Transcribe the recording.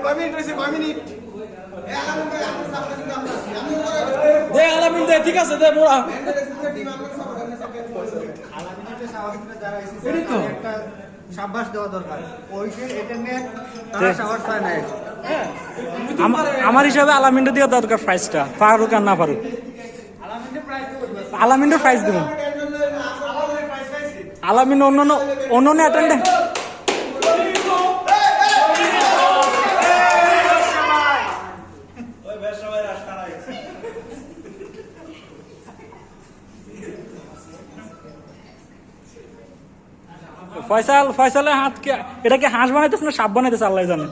কয় মিনিট রয়েছে, কয় মিনিট? ঠিক আছে দে মোরা সাব্বাস দেওয়া দরকার। এটা নিয়ে তারা সাহস পায় না। আমার হিসাবে আলামিনটা দেওয়া দরকার প্রাইসটা, ফারুক আর না ফারুক। আলামিনের প্রাইস দেবেন, আলামিন অন্য অ্যাটেন্ডেন্ট ফয়সালের হাতকে এটাকে হাঁস বানাইতেছে না সাপ বানাইতেছে আল্লাহ জানে।